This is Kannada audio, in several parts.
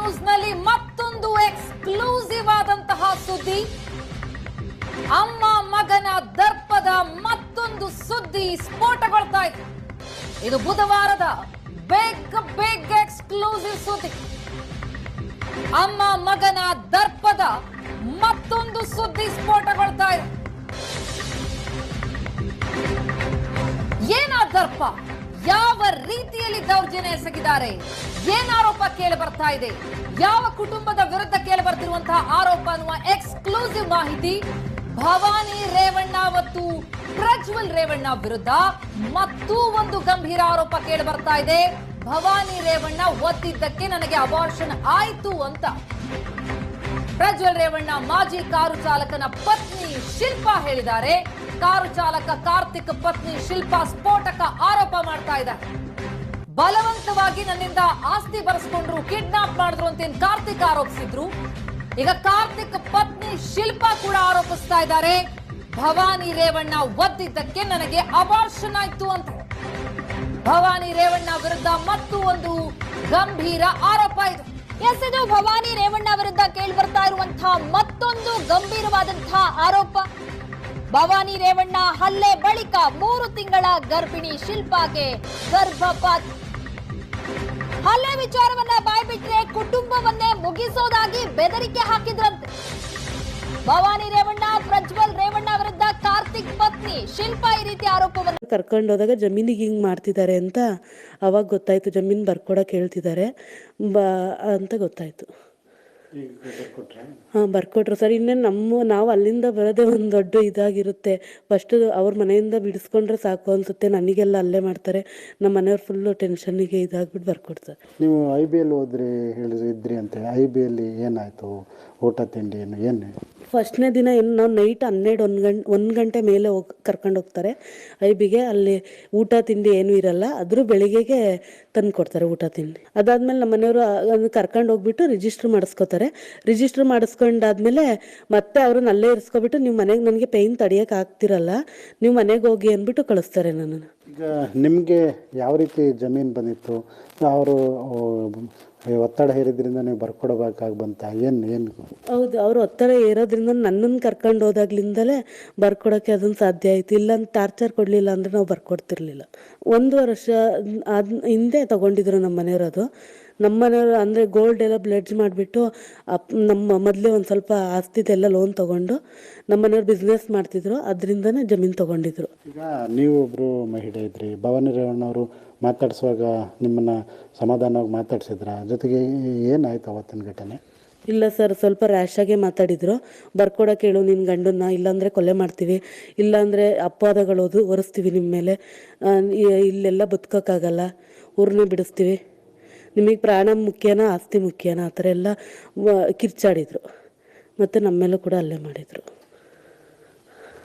ನ್ಯೂಸ್ ನಲ್ಲಿ ಮತ್ತೊಂದು ಎಕ್ಸ್ಕ್ಲೂಸಿವ್ ಆದಂತಹ ಸುದ್ದಿ. ಅಮ್ಮ ಮಗನ ದರ್ಪದ ಮತ್ತೊಂದು ಸುದ್ದಿ ಸ್ಫೋಟಗೊಳ್ತಾ ಇದೆ. ಇದು ಬುಧವಾರದ ಬಿಗ್ ಎಕ್ಸ್ಕ್ಲೂಸಿವ್ ಸುದ್ದಿ. ಅಮ್ಮ ಮಗನ ದರ್ಪದ ಮತ್ತೊಂದು ಸುದ್ದಿ ಸ್ಫೋಟಗೊಳ್ತಾ ಇದೆ. ಏನಾ ದರ್ಪ? ಯಾವ ರೀತಿಯಲ್ಲಿ ದೌರ್ಜನ್ಯ ಎಸಗಿದ್ದಾರೆ? ಏನ್ ಆರೋಪ ಕೇಳಿ ಬರ್ತಾ ಇದೆ? ಯಾವ ಕುಟುಂಬದ ವಿರುದ್ಧ ಕೇಳಿ ಬರ್ತಿರುವಂತಹ ಆರೋಪ ಅನ್ನುವ ಎಕ್ಸ್ಕ್ಲೂಸಿವ್ ಮಾಹಿತಿ. ಭವಾನಿ ರೇವಣ್ಣ ಮತ್ತು ಪ್ರಜ್ವಲ್ ರೇವಣ್ಣ ವಿರುದ್ಧ ಮತ್ತೂ ಒಂದು ಗಂಭೀರ ಆರೋಪ ಕೇಳಿ ಬರ್ತಾ ಇದೆ. ಭವಾನಿ ರೇವಣ್ಣ ಒತ್ತಿದ್ದಕ್ಕೆ ನನಗೆ ಅಬಾರ್ಷನ್ ಆಯ್ತು ಅಂತ ಪ್ರಜ್ವಲ್ ರೇವಣ್ಣ ಮಾಜಿ ಕಾರು ಚಾಲಕನ ಪತ್ನಿ ಶಿಲ್ಪಾ ಹೇಳಿದ್ದಾರೆ. ಕಾರು ಚಾಲಕ ಕಾರ್ತಿಕ್ ಪತ್ನಿ ಶಿಲ್ಪಾ ಸ್ಫೋಟಕ ಆರೋಪ ಮಾಡ್ತಾ ಇದ್ದಾರೆ. ಬಲವಂತವಾಗಿ ನನ್ನಿಂದ ಆಸ್ತಿ ಬರೆಸ್ಕೊಂಡ್ರು, ಕಿಡ್ನಾಪ್ ಮಾಡಿದ್ರು ಅಂತ ಕಾರ್ತಿಕ್ ಆರೋಪಿಸಿದ್ರು. ಈಗ ಕಾರ್ತಿಕ್ ಪತ್ನಿ ಶಿಲ್ಪಾ ಕೂಡ ಆರೋಪಿಸ್ತಾ ಇದ್ದಾರೆ, ಭವಾನಿ ರೇವಣ್ಣ ಒದ್ದಿದ್ದಕ್ಕೆ ನನಗೆ ಅಬಾರ್ಷನ್ ಆಯ್ತು ಅಂತ. ಭವಾನಿ ರೇವಣ್ಣ ವಿರುದ್ಧ ಮತ್ತೂ ಒಂದು ಗಂಭೀರ ಆರೋಪ ಇದೆ. ಎಸ್, ಇದು ಭವಾನಿ ರೇವಣ್ಣ ವಿರುದ್ಧ ಕೇಳಿ ಬರ್ತಾ ಇರುವಂತಹ ಮತ್ತೊಂದು ಗಂಭೀರವಾದಂತಹ ಆರೋಪ. ಭವಾನಿ ರೇವಣ್ಣ ಹಲ್ಲೆ ಬಳಿಕ 3 ತಿಂಗಳ ಗರ್ಭಿಣಿ ಶಿಲ್ಪಾಗೆ ಗರ್ಭಪಾತ. ಹಲ್ಲೆ ವಿಚಾರವನ್ನ ಬಾಯ್ಬಿಟ್ರೆ ಕುಟುಂಬವನ್ನೇ ಮುಗಿಸೋದಾಗಿ ಬೆದರಿಕೆ ಹಾಕಿದ್ರಂತೆ. ಭವಾನಿ ರೇವಣ್ಣ ಪ್ರಜ್ವಲ್ ರೇವಣ್ಣ ವಿರುದ್ಧ ಕಾರ್ತಿಕ್ ಪತ್ನಿ ಶಿಲ್ಪಾ ಈ ರೀತಿ ಆರೋಪವನ್ನು ಕರ್ಕೊಂಡೋದಾಗ ಜಮೀನಿಗೆ ಹಿಂಗೆ ಮಾಡ್ತಿದ್ದಾರೆ ಅಂತ ಅವಾಗ ಗೊತ್ತಾಯ್ತು. ಜಮೀನು ಬರ್ಕೊಡಕ್ಕೆ ಹೇಳ್ತಿದ್ದಾರೆ ಅಂತ ಗೊತ್ತಾಯ್ತು. ಹಾಂ, ಬರ್ಕೊಟ್ರು ಸರ್. ಇನ್ನೇನು ನಾವು ಅಲ್ಲಿಂದ ಬರೋದೇ ಒಂದು ದೊಡ್ಡ ಇದಾಗಿರುತ್ತೆ. ಫಸ್ಟ್ ಅವ್ರ ಮನೆಯಿಂದ ಬಿಡಿಸ್ಕೊಂಡ್ರೆ ಸಾಕು ಅನ್ಸುತ್ತೆ. ನನಗೆಲ್ಲ ಅಲ್ಲೇ ಮಾಡ್ತಾರೆ. ನಮ್ಮ ಮನೆಯವ್ರು ಫುಲ್ಲು ಟೆನ್ಷನ್ನಿಗೆ ಇದಾಗ್ಬಿಟ್ಟು ಬರ್ಕೊಡ್ತಾರೆ. ನೀವು IB ಹೋದ್ರಿ ಇದ್ರಿ ಅಂತ. IB ಏನಾಯಿತು? ಊಟ ತಿಂಡಿ ಏನು? ಫಸ್ಟ್ನೇ ದಿನ ಏನು ನಾವು ನೈಟ್ 1 ಗಂಟೆ ಮೇಲೆ ಕರ್ಕೊಂಡು ಹೋಗ್ತಾರೆ IBಗೆ. ಅಲ್ಲಿ ಊಟ ತಿಂಡಿ ಏನೂ ಇರಲ್ಲ. ಆದರೂ ಬೆಳಿಗ್ಗೆಗೆ ತಂದು ಕೊಡ್ತಾರೆ ಊಟ ತಿಂಡಿ. ಅದಾದ್ಮೇಲೆ ನಮ್ಮ ಮನೆಯವರು ಕರ್ಕೊಂಡು ಹೋಗ್ಬಿಟ್ಟು ರಿಜಿಸ್ಟರ್ ಮಾಡಿಸ್ಕೋತಾರೆ. ರಿಜಿಸ್ಟರ್ ಮಾಡಿಸ್ಕೊಂಡಾದ್ಮೇಲೆ ಮತ್ತೆ ಅವ್ರನ್ನ ಅಲ್ಲೇ ಇರಿಸ್ಕೊಬಿಟ್ಟು ನೀವು ಮನೆಗೆ ನನಗೆ ಪೇಯ್ನ್ ತಡಿಯೋಕೆ ಆಗ್ತಿರಲ್ಲ, ನೀವು ಮನೆಗೆ ಹೋಗಿ ಅಂದ್ಬಿಟ್ಟು ಕಳಿಸ್ತಾರೆ ನನ್ನನ್ನು. ಈಗ ನಿಮಗೆ ಯಾವ ರೀತಿ ಜಮೀನು ಬಂದಿತ್ತು? ಅವರು ಒತ್ತಡ ಹೇರಿದ್ರಿಂದ ನೀವು ಬರ್ಕೊಡ್ಬೇಕಾಗಿ ಬಂತ? ಏನು? ಹೌದು, ಅವರು ಒತ್ತಡ ಏರೋದ್ರಿಂದ ನನ್ನನ್ನು ಕರ್ಕೊಂಡು ಹೋದಾಗ್ಲಿಂದಲೇ ಬರ್ಕೊಡೋಕ್ಕೆ ಅದನ್ನು ಸಾಧ್ಯ ಆಯಿತು. ಇಲ್ಲ ಟಾರ್ಚರ್ ಕೊಡಲಿಲ್ಲ ಅಂದರೆ ನಾವು ಬರ್ಕೊಡ್ತಿರ್ಲಿಲ್ಲ. 1 ವರ್ಷ ಹಿಂದೆ ತೊಗೊಂಡಿದ್ರು ನಮ್ಮ ಮನೆಯವರು. ಅದು ನಮ್ಮ ಮನೆಯವರು ಅಂದರೆ ಗೋಲ್ಡ್ ಎಲ್ಲ ಬ್ಲೆಡ್ಜ್ ಮಾಡಿಬಿಟ್ಟು ನಮ್ಮ ಮೊದಲೇ ಒಂದು ಸ್ವಲ್ಪ ಆಸ್ತಿದೆಲ್ಲ ಲೋನ್ ತೊಗೊಂಡು ನಮ್ಮ ಮನೆಯವ್ರು ಬಿಸ್ನೆಸ್ ಮಾಡ್ತಿದ್ರು, ಅದರಿಂದನೇ ಜಮೀನು ತೊಗೊಂಡಿದ್ರು. ಈಗ ನೀವೊಬ್ಬರು ಮಹಿಳೆ ಇದ್ರಿ. ಭವಾನಿ ರೇವಣ್ಣವರು ಮಾತಾಡಿಸುವಾಗ ನಿಮ್ಮನ್ನು ಸಮಾಧಾನವಾಗಿ ಮಾತಾಡ್ಸಿದ್ರ? ಜೊತೆಗೆ ಏನಾಯ್ತು ಅವತ್ತಿನ ಘಟನೆ? ಇಲ್ಲ ಸರ್, ಸ್ವಲ್ಪ ರ್ಯಾಶಾಗೆ ಮಾತಾಡಿದರು. ಬರ್ಕೊಡೋಕೆ ಹೇಳು ನಿನ್ನ ಗಂಡನ್ನ, ಇಲ್ಲಾಂದರೆ ಕೊಲೆ ಮಾಡ್ತೀವಿ, ಇಲ್ಲಾಂದರೆ ಅಪವಾದಗಳು ಹೊರಿಸ್ತೀವಿ ನಿಮ್ಮ ಮೇಲೆ, ಇಲ್ಲೆಲ್ಲ ಬದುಕೋಕ್ಕಾಗಲ್ಲ, ಊರನ್ನೇ ಬಿಡಿಸ್ತೀವಿ, ನಿಮಗೆ ಪ್ರಾಣ ಮುಖ್ಯನಾ ಆಸ್ತಿ ಮುಖ್ಯನಾ, ಆ ಥರ ಎಲ್ಲ ಕಿರ್ಚಾಡಿದರು. ಮತ್ತು ನಮ್ಮ ಮೇಲೂ ಕೂಡ ಅಲ್ಲೇ ಮಾಡಿದರು.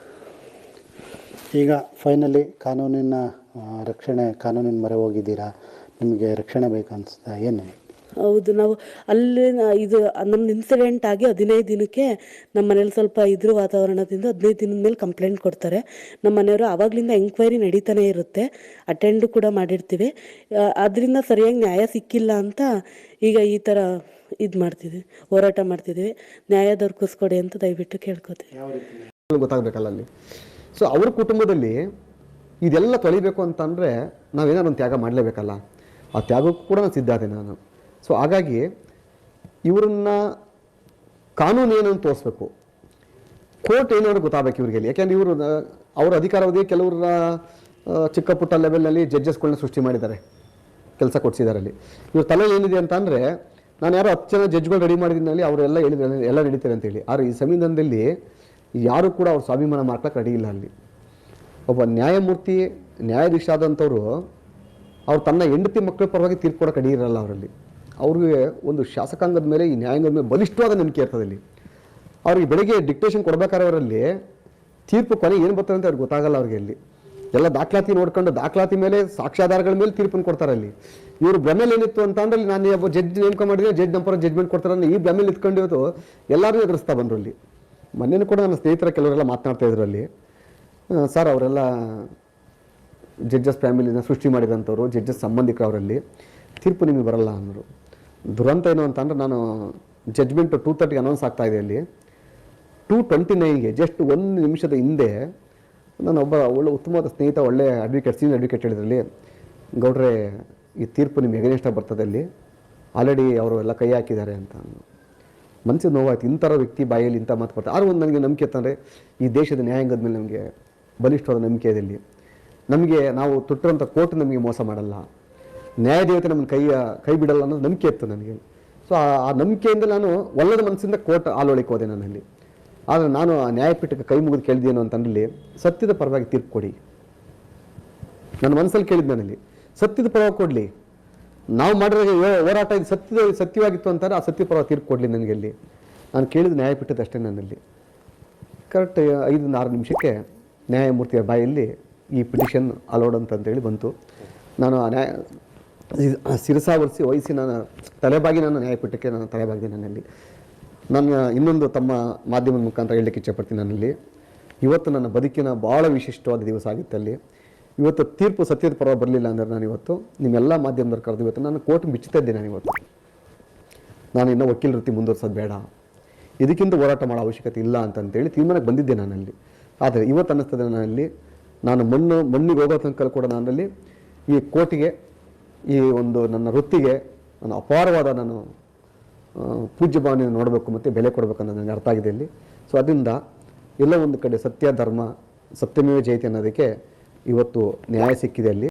ಈಗ ಫೈನಲಿ ಕಾನೂನಿನ ರಕ್ಷಣೆ, ಕಾನೂನಿನ ಮೊರೆ ಹೋಗಿದ್ದೀರಾ, ನಿಮಗೆ ರಕ್ಷಣೆ ಬೇಕನ್ನಿಸ್ತಾ? ಏನು? ಹೌದು, ನಾವು ಅಲ್ಲಿ ಇದು ನಮ್ದು ಇನ್ಸಿಡೆಂಟ್ ಆಗಿ 15 ದಿನಕ್ಕೆ ನಮ್ಮ ಮನೇಲಿ ಸ್ವಲ್ಪ ಇದ್ರ ವಾತಾವರಣದಿಂದ 15 ದಿನದ ಮೇಲೆ ಕಂಪ್ಲೇಂಟ್ ಕೊಡ್ತಾರೆ ನಮ್ಮ ಮನೆಯವರು. ಆವಾಗಲಿಂದ ಎಂಕ್ವೈರಿ ನಡೀತಾನೆ ಇರುತ್ತೆ, ಅಟೆಂಡು ಕೂಡ ಮಾಡಿರ್ತೀವಿ. ಅದರಿಂದ ಸರಿಯಾಗಿ ನ್ಯಾಯ ಸಿಕ್ಕಿಲ್ಲ ಅಂತ ಈಗ ಈ ಥರ ಇದು ಮಾಡ್ತಿದ್ವಿ, ಹೋರಾಟ ಮಾಡ್ತಿದ್ದೀವಿ. ನ್ಯಾಯ ದೊರಕಿಸ್ಕೊಡಿ ಅಂತ ದಯವಿಟ್ಟು ಕೇಳ್ಕೊತೀವಿ. ಗೊತ್ತಾಗಬೇಕಲ್ಲ ಅಲ್ಲಿ. ಸೊ ಅವ್ರ ಕುಟುಂಬದಲ್ಲಿ ಇದೆಲ್ಲ ತೊಳಿಬೇಕು ಅಂತಂದರೆ ನಾವೇನಾದ್ರು ಒಂದು ತ್ಯಾಗ ಮಾಡಲೇಬೇಕಲ್ಲ. ಆ ತ್ಯಾಗಕ್ಕೂ ಕೂಡ ನಾನು ಸಿದ್ಧ ಆದೆ ನಾನು. ಸೊ ಹಾಗಾಗಿ ಇವರನ್ನ ಕಾನೂನು ಏನು ಅಂತ ತೋರಿಸ್ಬೇಕು, ಕೋರ್ಟ್ ಏನಾದ್ರು ಗೊತ್ತಾಗಬೇಕು ಇವರಿಗೆ. ಯಾಕೆಂದರೆ ಇವರು ಅವರ ಅಧಿಕಾರಾವಧಿ ಕೆಲವರ ಚಿಕ್ಕ ಪುಟ್ಟ ಲೆವೆಲ್ನಲ್ಲಿ ಜಡ್ಜಸ್ಗಳನ್ನ ಸೃಷ್ಟಿ ಮಾಡಿದ್ದಾರೆ, ಕೆಲಸ ಕೊಡಿಸಿದ್ದಾರೆ. ಅಲ್ಲಿ ಇವ್ರ ತಲೆ ಏನಿದೆ ಅಂತ ಅಂದರೆ, ನಾನು ಯಾರೋ 10 ಜನ ಜಡ್ಜ್ಗಳು ರೆಡಿ ಮಾಡಿದ್ದಲ್ಲಿ ಅವರೆಲ್ಲ ಹೇಳಿದ್ರೆ ಎಲ್ಲ ನಡೀತಾರೆ ಅಂತೇಳಿ. ಆದರೆ ಈ ಸಂವಿಧಾನದಲ್ಲಿ ಯಾರು ಕೂಡ ಅವ್ರ ಸ್ವಾಭಿಮಾನ ಮಾಡ್ಲಿಕ್ಕೆ ರೆಡಿ ಇಲ್ಲ. ಅಲ್ಲಿ ಒಬ್ಬ ನ್ಯಾಯಮೂರ್ತಿ, ನ್ಯಾಯಾಧೀಶ ಆದಂಥವ್ರು ಅವ್ರು ತನ್ನ ಹೆಂಡತಿ ಮಕ್ಕಳ ಪರವಾಗಿ ತೀರ್ಪು ಕೊಡೋಕೆ ರೆಡಿ ಇರಲ್ಲ ಅವರಲ್ಲಿ. ಅವ್ರಿಗೆ ಒಂದು ಶಾಸಕಾಂಗದ ಮೇಲೆ, ಈ ನ್ಯಾಯಾಂಗದ ಮೇಲೆ ಬಲಿಷ್ಠವಾದ ನಂಬಿಕೆ ಇರ್ತದೆ ಅಲ್ಲಿ. ಅವ್ರಿಗೆ ಬೆಳಗ್ಗೆ ಡಿಕ್ಟೇಷನ್ ಕೊಡ್ಬೇಕಾದ್ರೆ ಅವರಲ್ಲಿ ತೀರ್ಪು ಕೊನೆ ಏನು ಬರ್ತದೆ ಅಂತ ಅವ್ರಿಗೆ ಗೊತ್ತಾಗಲ್ಲ. ಅವ್ರಿಗೆ ಅಲ್ಲಿ ಎಲ್ಲ ದಾಖಲಾತಿ ನೋಡ್ಕೊಂಡು ದಾಖಲಾತಿ ಮೇಲೆ ಸಾಕ್ಷ್ಯಾಧಾರಗಳ ಮೇಲೆ ತೀರ್ಪನ್ನು ಕೊಡ್ತಾರೆ. ಅಲ್ಲಿ ಇವರು ಭ್ರಮೇಲಿ ಏನಿತ್ತು ಅಂತ ಅಂದ್ರೆ, ನಾನು ಒಬ್ಬ ಜಡ್ಜ್ ನೇಮಕ ಮಾಡಿದ್ರೆ ಜಡ್ಜ್ ನಂಪರ ಜಡ್ಜ್ಮೆಂಟ್ ಕೊಡ್ತಾರೆ, ಈ ಭ್ರಮೇಲಿ ಇತ್ಕೊಂಡು ಇವತ್ತು ಎಲ್ಲರೂ ಎದುರಿಸ್ತಾ ಬಂದರು. ಅಲ್ಲಿ ಮೊನ್ನೆನೂ ಕೂಡ ನನ್ನ ಸ್ನೇಹಿತರ ಕೆಲವರೆಲ್ಲ ಮಾತನಾಡ್ತಾ ಇದ್ರು. ಅಲ್ಲಿ ಸರ್ ಅವರೆಲ್ಲ ಜಡ್ಜಸ್ ಫ್ಯಾಮಿಲಿನ ಸೃಷ್ಟಿ ಮಾಡಿದಂಥವ್ರು, ಜಡ್ಜಸ್ ಸಂಬಂಧಿಕರು, ಅವರಲ್ಲಿ ತೀರ್ಪು ನಿಮಗೆ ಬರಲ್ಲ ಅನ್ನೋರು. ದುರಂತ ಏನು ಅಂತಂದರೆ ನಾನು ಜಡ್ಜ್ಮೆಂಟು 2:30 ಅನೌನ್ಸ್ ಆಗ್ತಾ ಇದೆ ಅಲ್ಲಿ 2:29ಗೆ ಜಸ್ಟ್ 1 ನಿಮಿಷದ ಹಿಂದೆ ನಾನು ಒಳ್ಳೆ ಉತ್ತಮವಾದ ಸ್ನೇಹಿತ, ಒಳ್ಳೆ ಅಡ್ವೊಕೇಟ್, ಸೀನಿಯರ್ ಅಡ್ವೊಕೇಟ್ ಹೇಳಿದ್ರಲ್ಲಿ, ಗೌಡ್ರೆ ಈ ತೀರ್ಪು ನಿಮ್ಗೆ ಎಗೇನ್ಸ್ಟಾಗಿ ಬರ್ತದೆ ಅಲ್ಲಿ, ಆಲ್ರೆಡಿ ಅವರು ಎಲ್ಲ ಕೈ ಹಾಕಿದ್ದಾರೆ ಅಂತ. ಮನಸ್ಸಿಗೆ ನೋವಾಯ್ತು, ಇಂಥರ ವ್ಯಕ್ತಿ ಬಾಯಲ್ಲಿ ಇಂಥ ಮಾತು ಬರ್ತಾರೆ. ಆದರೂ ಒಂದು ನನಗೆ ನಂಬಿಕೆ ಅಂತಂದರೆ ಈ ದೇಶದ ನ್ಯಾಯಾಂಗದ ಮೇಲೆ ನಮಗೆ ಬಲಿಷ್ಠವಾದ ನಂಬಿಕೆ ಇದೆ. ಇಲ್ಲಿ ನಮಗೆ ನಾವು ತೊಟ್ಟಿರೋಂಥ ಕೋರ್ಟ್ ನಮಗೆ ಮೋಸ ಮಾಡಲ್ಲ, ನ್ಯಾಯದೇವತೆ ನಮ್ಮನ್ನು ಕೈ ಬಿಡಲ್ಲ ಅನ್ನೋದು ನಂಬಿಕೆ ಇತ್ತು ನನಗೆ. ಸೊ ಆ ನಂಬಿಕೆಯಿಂದ ನಾನು ಒಲ್ಲದ ಮನಸ್ಸಿಂದ ಕೋರ್ಟ್ ಆಲೋಳಿಕೆ ಹೋದೆ ನನ್ನಲ್ಲಿ. ಆದರೆ ನಾನು ಆ ನ್ಯಾಯಪೀಠಕ್ಕೆ ಕೈ ಮುಗಿದು ಕೇಳಿದೇನು ಅಂತಂದಲ್ಲಿ, ಸತ್ಯದ ಪರವಾಗಿ ತೀರ್ಪು ಕೊಡಿ. ನನ್ನ ಮನಸ್ಸಲ್ಲಿ ಕೇಳಿದ್ದು ನನ್ನಲ್ಲಿ ಸತ್ಯದ ಪರವಾಗಿ ಕೊಡಲಿ, ನಾವು ಮಾಡಿರೋ ಹೋರಾಟ ಇದು ಸತ್ಯವಾಗಿತ್ತು ಅಂತಾರೆ, ಆ ಸತ್ಯ ಪರವಾಗಿ ತೀರ್ಪು ಕೊಡಲಿ ನನಗೆ. ಅಲ್ಲಿ ನಾನು ಕೇಳಿದ ನ್ಯಾಯಪೀಠದ ಅಷ್ಟೇ. ನನ್ನಲ್ಲಿ ಕರೆಕ್ಟ್ 5-6 ನಿಮಿಷಕ್ಕೆ ನ್ಯಾಯಮೂರ್ತಿಯ ಬಾಯಲ್ಲಿ ಈ ಪಿಟಿಷನ್ ಅಲೋಡ್ ಅಂತಂತೇಳಿ ಬಂತು. ನಾನು ಶಿರಸಾವರಿಸಿ ವಹಿಸಿ ನಾನು ತಲೆಬಾಗಿ ನಾನು ನ್ಯಾಯಪೀಠಕ್ಕೆ ನಾನು ತಲೆಬಾಗಿದೆ. ನನ್ನಲ್ಲಿ ನನ್ನ ಇನ್ನೊಂದು ತಮ್ಮ ಮಾಧ್ಯಮದ ಮುಖಾಂತರ ಹೇಳಲಿಕ್ಕೆ ಇಚ್ಛೆಪಡ್ತೀನಿ. ನನ್ನಲ್ಲಿ ಇವತ್ತು ನನ್ನ ಬದುಕಿನ ಭಾಳ ವಿಶಿಷ್ಟವಾದ ದಿವಸ ಆಗಿತ್ತಲ್ಲಿ. ಇವತ್ತು ತೀರ್ಪು ಸತ್ಯದ ಪರವಾಗಿ ಬರಲಿಲ್ಲ ಅಂದರೆ ನಾನು ಇವತ್ತು ನಿಮ್ಮೆಲ್ಲ ಮಾಧ್ಯಮದವ್ರು ಕರೆದು ಇವತ್ತು ನಾನು ಕೋರ್ಟ್ ಬಿಚ್ಚುತ್ತಾ ಇದ್ದೆ. ನಾನು ಇನ್ನೂ ವಕೀಲ ವೃತ್ತಿ ಮುಂದುವರ್ಸೋದು ಬೇಡ, ಇದಕ್ಕಿಂತ ಹೋರಾಟ ಮಾಡೋ ಅವಶ್ಯಕತೆ ಇಲ್ಲ ಅಂತಂತೇಳಿ ತೀರ್ಮಾನಕ್ಕೆ ಬಂದಿದ್ದೆ ನಾನಲ್ಲಿ. ಆದರೆ ಇವತ್ತು ಅನ್ನಿಸ್ತದೆ ನನ್ನಲ್ಲಿ ನಾನು ಮಣ್ಣಿಗೆ ಹೋಗೋ ತನಕ ಕೂಡ ನನ್ನಲ್ಲಿ ಈ ಕೋರ್ಟಿಗೆ, ಈ ಒಂದು ನನ್ನ ವೃತ್ತಿಗೆ ನಾನು ಅಪಾರವಾದ ನಾನು ಪೂಜ್ಯ ಭಾವನೆಯನ್ನು ನೋಡಬೇಕು ಮತ್ತು ಬೆಲೆ ಕೊಡಬೇಕು ಅನ್ನೋದು ನನಗೆ ಅರ್ಥ ಆಗಿದೆ ಇಲ್ಲಿ. ಸೊ ಅದರಿಂದ ಎಲ್ಲ ಒಂದು ಕಡೆ ಸತ್ಯ ಧರ್ಮ ಸತ್ಯಮೇವ ಜಯತೆ ಅನ್ನೋದಕ್ಕೆ ಇವತ್ತು ನ್ಯಾಯ ಸಿಕ್ಕಿದೆ ಅಲ್ಲಿ.